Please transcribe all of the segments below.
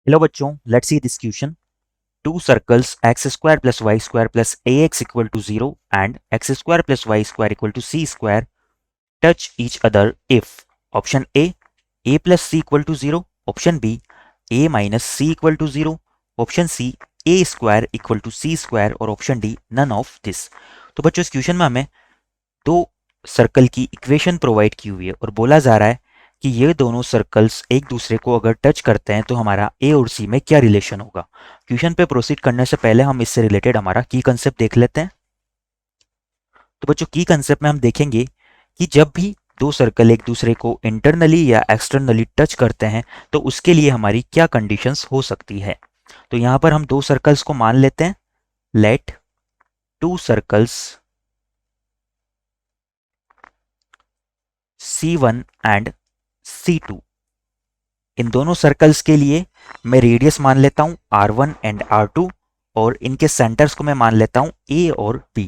Hello बच्चों, let's see this question. Two circles x square plus y square plus ax equal to 0 and x square plus y square equal to c square touch each other if option a plus c equal to 0, option b a minus c equal to 0, option c a square equal to c square और option d none of this. तो बच्चों इस question में हमें दो circle की equation provide की हुई है और बोला जा रहा है कि ये दोनों सर्कल्स एक दूसरे को अगर टच करते हैं तो हमारा ए और सी में क्या रिलेशन होगा. क्वेश्चन पे प्रोसीड करने से पहले हम इससे रिलेटेड हमारा की कंसेप्ट देख लेते हैं. तो बच्चों की कंसेप्ट में हम देखेंगे कि जब भी दो सर्कल एक दूसरे को इंटरनली या एक्सटर्नली टच करते हैं तो उसके लिए हमारी क्या कंडीशंस हो सकती है. तो यहां पर हम दो सर्कल्स को मान लेते हैं. Let two circles C1 and C2. इन दोनों सर्कल्स के लिए मैं रेडियस मान लेता हूं R1 एंड R2 और इनके सेंटर्स को मैं मान लेता हूं A और B.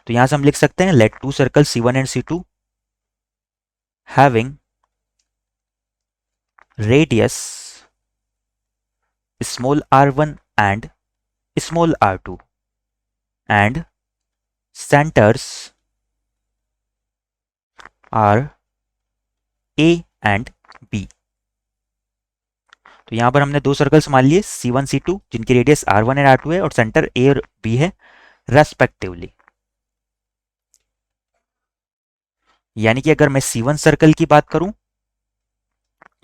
तो यहां से हम लिख सकते हैं let two circle C1 and C2 having radius small r1 and small r2 and centres are A and B. तो यहां पर हमने दो सर्कल्स मान लिए C1 C2 जिनकी रेडियस R1 एंड R2 है और सेंटर A और B है रेस्पेक्टिवली. यानी कि अगर मैं C1 सर्कल की बात करूं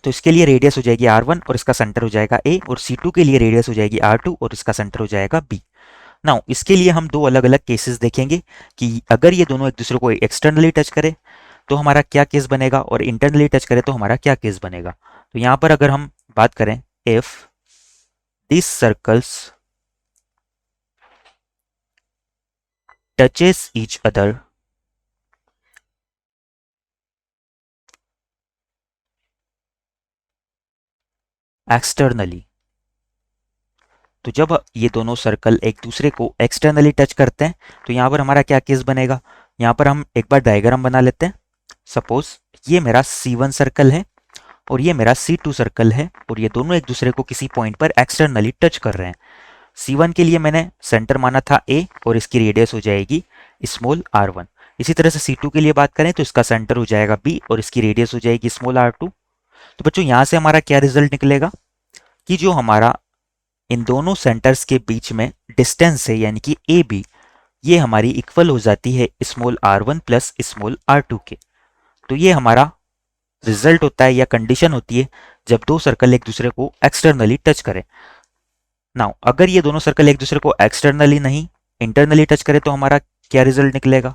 तो इसके लिए रेडियस हो जाएगी R1 और इसका सेंटर हो जाएगा A और C2 के लिए रेडियस हो जाएगी R2 और इसका सेंटर हो जाएगा B. नाउ इसके लिए हम दो अलग अलग केसेस देखेंगे कि अगर ये दोनों एक दूसरे को एक्सटर्नली टच करे तो हमारा क्या केस बनेगा और इंटरनली टच करे तो हमारा क्या केस बनेगा. तो यहां पर अगर हम बात करें if this circles touches each other externally. तो जब ये दोनों सर्कल एक दूसरे को एक्सटर्नली टच करते हैं तो यहां पर हमारा क्या केस बनेगा. यहां पर हम एक बार डायग्राम बना लेते हैं. सपोज ये मेरा C1 सर्कल है और ये मेरा C2 सर्कल है और ये दोनों एक दूसरे को किसी पॉइंट पर एक्सटर्नली टच कर रहे हैं. C1 के लिए मैंने सेंटर माना था A और इसकी रेडियस हो जाएगी स्मॉल r1. इसी तरह से C2 के लिए बात करें तो इसका सेंटर हो जाएगा B और इसकी रेडियस हो जाएगी स्मॉल r2. तो बच्चों यहां से हमारा क्या रिजल्ट निकलेगा कि जो हमारा इन दोनों सेंटर्स के बीच में डिस्टेंस है यानी कि ए बी ये हमारी इक्वल हो जाती है small r1 plus small r2 के. तो ये हमारा रिजल्ट होता है या कंडीशन होती है जब दो सर्कल एक दूसरे को एक्सटर्नली टच करें. नाउ अगर ये दोनों सर्कल एक दूसरे को एक्सटर्नली नहीं इंटरनली टच करें तो हमारा क्या रिजल्ट निकलेगा.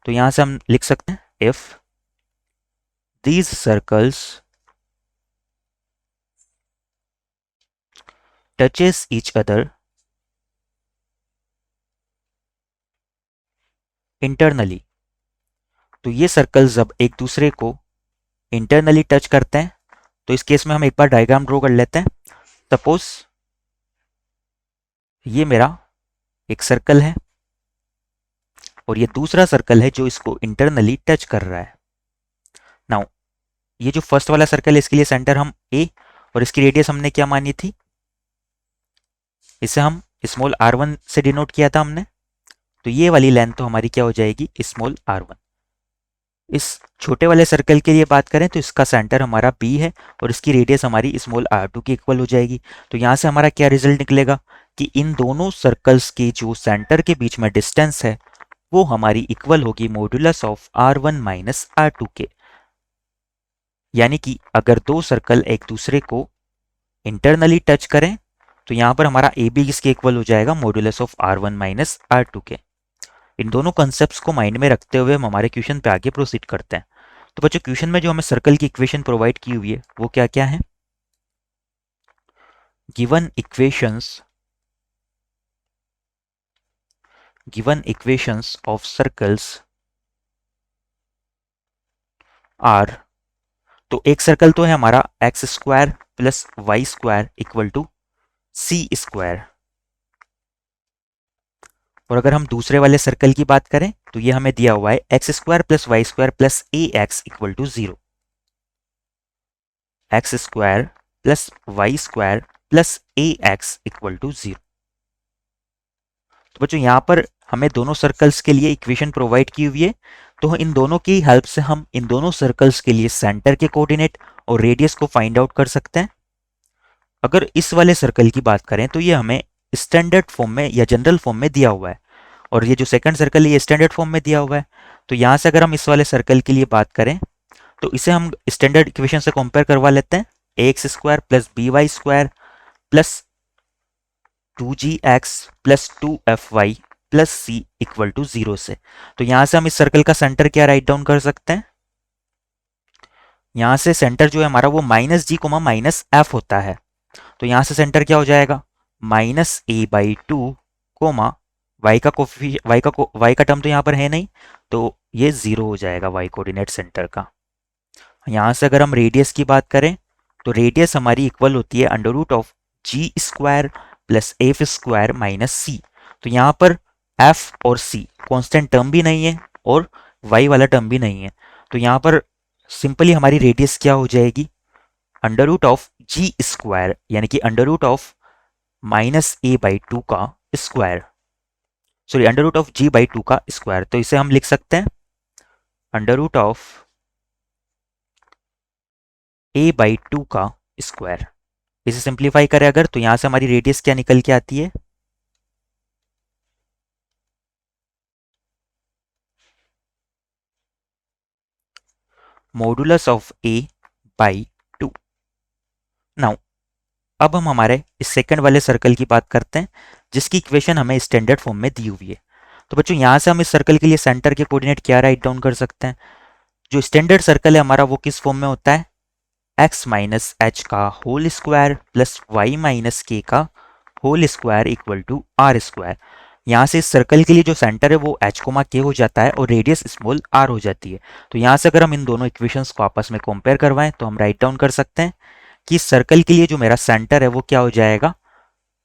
तो यहां से हम लिख सकते हैं if these circles touches each other internally. तो ये सर्कल जब एक दूसरे को इंटरनली टच करते हैं तो इस केस में हम एक बार डायग्राम ड्रॉ कर लेते हैं. सपोज ये मेरा एक सर्कल है और ये दूसरा सर्कल है जो इसको इंटरनली टच कर रहा है. नाउ ये जो फर्स्ट वाला सर्कल है इसके लिए सेंटर हम A और इसकी रेडियस हमने क्या मानी थी, इसे हम स्मॉल r1 से डिनोट किया था हमने. तो ये वाली लेंथ तो हमारी क्या हो जाएगी स्मॉल r1. इस छोटे वाले सर्कल के लिए बात करें तो इसका सेंटर हमारा B है और इसकी रेडियस हमारी स्मॉल r2 की इक्वल हो जाएगी. तो यहां से हमारा क्या रिजल्ट निकलेगा कि इन दोनों सर्कल्स के जो सेंटर के बीच में डिस्टेंस है वो हमारी इक्वल होगी modulus of r1 minus r2 के. यानी कि अगर दो सर्कल एक दूसरे को इंटरनली टच करें तो यहां पर हमारा ए बी किसके इक्वल हो जाएगा modulus of r1 minus r2 के. इन दोनों कॉन्सेप्ट्स को माइंड में रखते हुए हम हमारे क्वेश्चन पे आगे प्रोसीड करते हैं. तो बच्चों क्वेश्चन में जो हमें सर्कल की इक्वेशन प्रोवाइड की हुई है वो क्या क्या है. Given equations of circles are. तो एक सर्कल तो है हमारा x square plus y square equal to c square. और अगर हम दूसरे वाले सर्कल की बात करें तो ये हमें दिया हुआ है x square plus y square plus a x equal to 0. X square plus y square plus a x equal to 0। तो बच्चों यहाँ पर हमें दोनों सर्कल्स के लिए इक्वेशन प्रोवाइड की हुई है, तो इन दोनों की हेल्प से हम इन दोनों सर्कल्स के लिए सेंटर के कोऑर्डिनेट और रेडियस को फाइंड आउट कर सकते हैं। अगर इस वाले सर्कल की बात करें तो ये हमें स्टैंडर्ड फॉर्म में या जनरल फॉर्म में दिया हुआ है, और ये जो सेकंड सर्कल है ये स्टैंडर्ड फॉर्म में दिया हुआ है। तो यहाँ से अगर हम इस वाले सर्कल के लिए बात करें तो इसे हम स्टैंडर्ड इक्वेशन से कंपेयर करवा लेते हैं, ए x square plus B Y square plus 2gx plus 2fy plus C equal to 0 से। तो यहां से हम इस सर्कल का सेंटर क्या राइट डाउन कर सकते हैं, यहां से सेंटर जो है हमारा वो minus g comma minus f होता है। तो यहां से सेंटर क्या हो जाएगा, minus a by two comma y का टर्म तो यहाँ पर है नहीं, तो ये 0 हो जाएगा वाई कोऑर्डिनेट सेंटर का। यहां से अगर हम रेडियस की बात करें तो रेडियस हमारी इक्वल होती है under root of ji square plus F square minus सी। तो यहाँ पर एफ और सी कांस्टेंट टर्म भी नहीं है और वाई वाला टर्म भी नहीं है, तो यहाँ पर सिंपली हमारी रेडियस क्या हो जाएगी, under root of ji square यानी कि under root of minus a by to का square, sorry under root of ji by two का स्क्वायर। तो इसे हम लिख सकते हैं under root of A by to का स्क्वायर। इसे सिंप्लीफाई करें अगर तो यहां से हमारी रेडियस क्या निकल के आती है, modulus of A by to. Now अब हम हमारे इस सेकंड वाले सर्कल की बात करते हैं जिसकी इक्वेशन हमें स्टैंडर्ड फॉर्म में दी हुई है। तो बच्चों यहां से हम इस सर्कल के लिए सेंटर के कोऑर्डिनेट क्या राइट डाउन कर सकते हैं, जो स्टैंडर्ड सर्कल है हमारा वो किस फॉर्म में होता है, एक्स माइनस एच का whole square plus y minus k का whole square equal to r square. यहाँ से इस सर्कल के लिए जो सेंटर है वो एच कोमा के हो जाता है और रेडियस स्मॉल आर हो जाती है। तो यहाँ से अगर हम इन दोनों इक्वेशंस को आपस में कंपेयर करवाएं तो हम राइट डाउन कर सकते हैं कि इस सर्कल के लिए जो मेरा सेंटर है वो क्या हो जाएगा,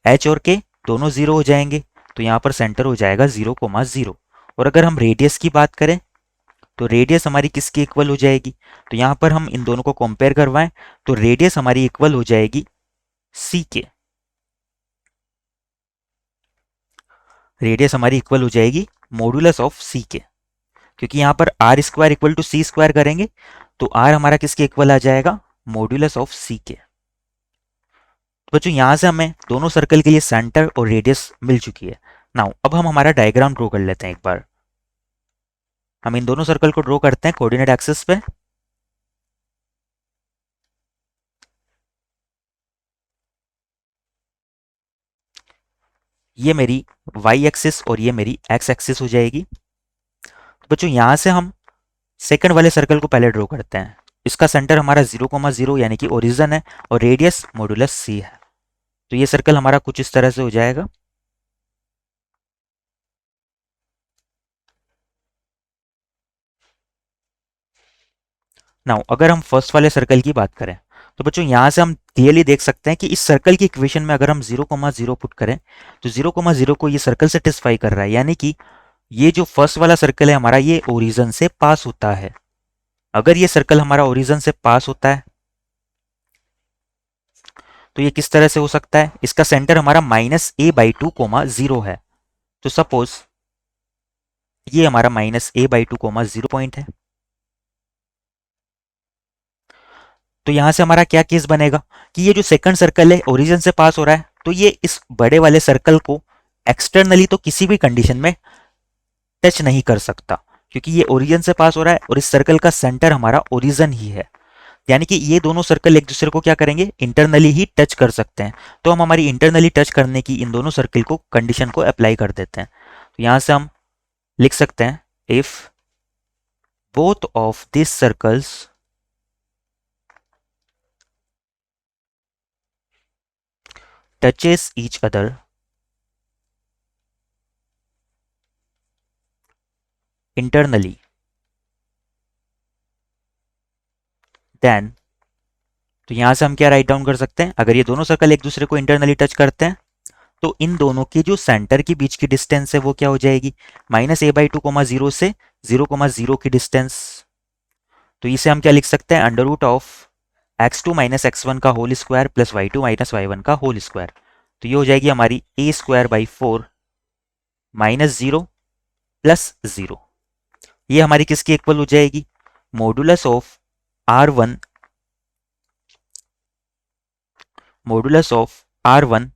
एच और के दोनों 0 हो जाएंगे, तो यहाँ पर सेंटर हो जाएगा 0,0। और अगर हम रेडियस की बात करें तो रेडियस हमारी किसकी इक्वल हो जाएगी, तो यहाँ पर हम इन दोनों को कंपेयर करवाएं तो रेडियस हमारी इक्वल हो जाएगी सी के, रेडियस हमारी इक्वल हो जाएगी मॉडुलस ऑफ सी के, क्योंकि यहाँ पर r square equal to c square करेंगे तो आर हमारा किसके इक्वल आ जाएगा, मॉडुलस ऑफ सी के। तो बच्चों यहाँ से हमें दोनों सर्कल के लिए सेंटर और रेडियस मिल चुकी है। नाउ अब हम हमारा डायग्राम ड्रॉ कर लेते हैं एक बार। हम इन दोनों सर्कल को ड्रॉ करते हैं कोऑर्डिनेट एक्सिस पे। ये मेरी वाई एक्सिस और ये मेरी एक्स एक्सिस हो जाएगी। तो बच्चों यहाँ से हम सेकंड वाले सर्कल को पहले ड्रॉ करते हैं। इसका सेंटर हमारा 0,0 यानी कि ओरिजिन है और रेडियस मॉडुलस सी है। तो ये सर्कल हमारा कुछ इस तरह से हो जाएगा। नाउ अगर हम फर्स्ट वाले सर्कल की बात करें तो बच्चों यहां से हम क्लियरली देख सकते हैं कि इस सर्कल की इक्वेशन में अगर हम 0,0 पुट करें तो 0,0 को ये सर्कल सेटिस्फाई कर रहा है, यानी कि ये जो फर्स्ट वाला सर्कल है हमारा ये ओरिजिन से पास होता है। अगर ये सर्कल हमारा ओरिजिन से पास होता है तो ये किस तरह से हो सकता है, इसका सेंटर हमारा minus a by two coma 0 है। तो सपोज ये हमारा minus a by two coma 0 point है। तो यहां से हमारा क्या केस बनेगा कि ये जो सेकंड सर्कल है ओरिजिन से पास हो रहा है तो ये इस बड़े वाले सर्कल को एक्सटर्नली तो किसी भी कंडीशन में टच नहीं कर सकता, क्योंकि ये ओरिजिन से पास हो रहा है और इस सर्कल का सेंटर हमारा ओरिजिन ही है। यानी कि ये दोनों सर्कल एक दूसरे को क्या करेंगे, इंटरनली ही टच कर सकते हैं। तो हम हमारी इंटरनली टच करने की इन दोनों सर्कल को कंडीशन को अप्लाई कर देते हैं। तो यहां से हम लिख सकते हैं if both of this circles touches each other internally, then तो यहां से हम क्या राइट डाउन कर सकते हैं, अगर ये दोनों सर्कल एक दूसरे को इंटरनली टच करते हैं तो इन दोनों के जो सेंटर के बीच की डिस्टेंस है वो क्या हो जाएगी, minus a by two coma 0 से 0,0 की डिस्टेंस। तो इसे हम क्या लिख सकते हैं, under root of x2 minus x1 का whole square plus y2 minus y1 का होल स्क्वायर। तो ये हो जाएगी हमारी ए स्क्वायर बाई 4 माइनस 0 प्लस 0। ये हमारी किसकी इक्वल हो जाएगी? Modulus of R1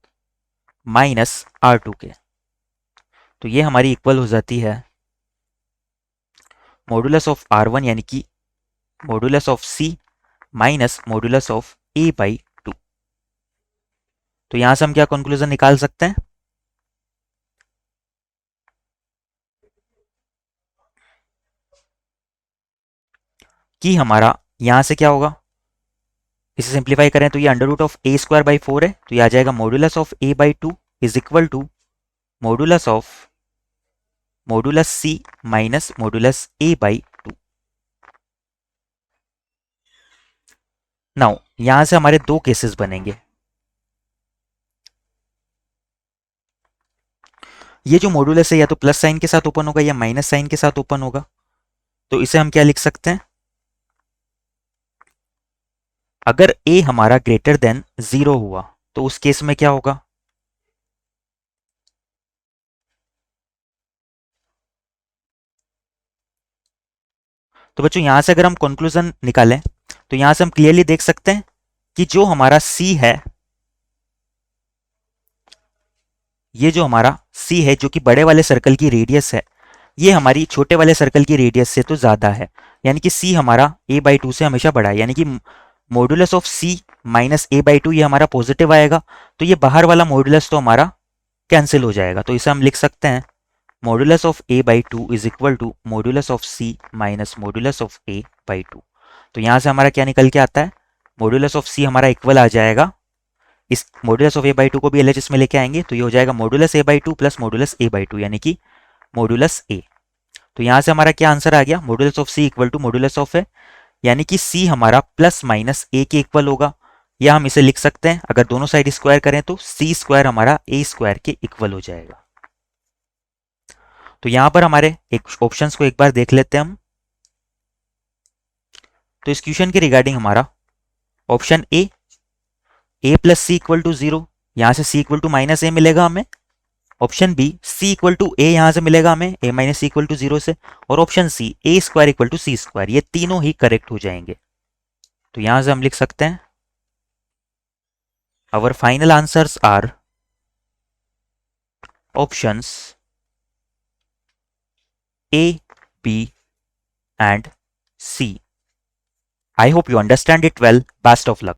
minus R2 के। तो ये हमारी इक्वल हो जाती है मॉडुलस ऑफ R1 यानी कि modulus of C minus modulus of A by 2। तो यहां से हम क्या कंक्लूजन निकाल सकते हैं कि हमारा यहां से क्या होगा, इसे सिंप्लीफाई करें तो ये under root of a square by 4 है, तो ये आ जाएगा modulus of A by 2 is equal to modulus of modulus C minus modulus A by 2। Now यहां से हमारे दो केसेस बनेंगे। ये जो मॉडुलस है या तो प्लस साइन के साथ ओपन होगा या माइनस साइन के साथ ओपन होगा। तो इसे हम क्या लिख सकते हैं, अगर a हमारा ग्रेटर देन 0 हुआ तो उस केस में क्या होगा, तो बच्चों यहां से अगर हम कंक्लूजन निकालें तो यहां से हम क्लियरली देख सकते हैं कि जो हमारा c है, ये जो हमारा c है जो कि बड़े वाले सर्कल की रेडियस है, ये हमारी छोटे वाले सर्कल की रेडियस से तो ज्यादा है। यानी कि c हमारा a बाई 2 से हमेशा बड़ा है, यानी कि modulus of c minus a by 2 ये हमारा पॉजिटिव आएगा। तो ये बाहर वाला मॉडुलस तो हमारा कैंसिल हो जाएगा। तो इसे हम लिख सकते हैं modulus of a by 2 is equal to modulus of c minus modulus of a by 2। तो यहां से हमारा क्या निकल के आता है, मॉडुलस ऑफ c हमारा इक्वल आ जाएगा, इस मॉडुलस ऑफ a बाई 2 को भी एलएचएस में लेके आएंगे तो ये हो जाएगा modulus a by 2 plus modulus a by 2 यानी कि मॉडुलस a। तो यहां से हमारा क्या आंसर आ गया, modulus of c equal to modulus of a, यानी कि c हमारा प्लस माइनस a के इक्वल होगा। या हम इसे लिख सकते हैं अगर दोनों साइड स्क्वायर करें तो c स्क्वायर हमारा a स्क्वायर के इक्वल हो जाएगा। तो यहां पर हमारे एक ऑप्शंस को एक बार देख लेते हैं हम। तो इस क्वेश्चन के रिगार्डिंग हमारा option A plus C equal to 0, यहां से c इक्वल टू माइनस ए मिलेगा हमें। Option B c equal to ए यहां से मिलेगा हमें a minus C equal to 0 से। और option C a square equal to c square, ये तीनों ही करेक्ट हो जाएंगे। तो यहां से हम लिख सकते हैं our final answers are options A, B and C. I hope you understand it well. Best of luck.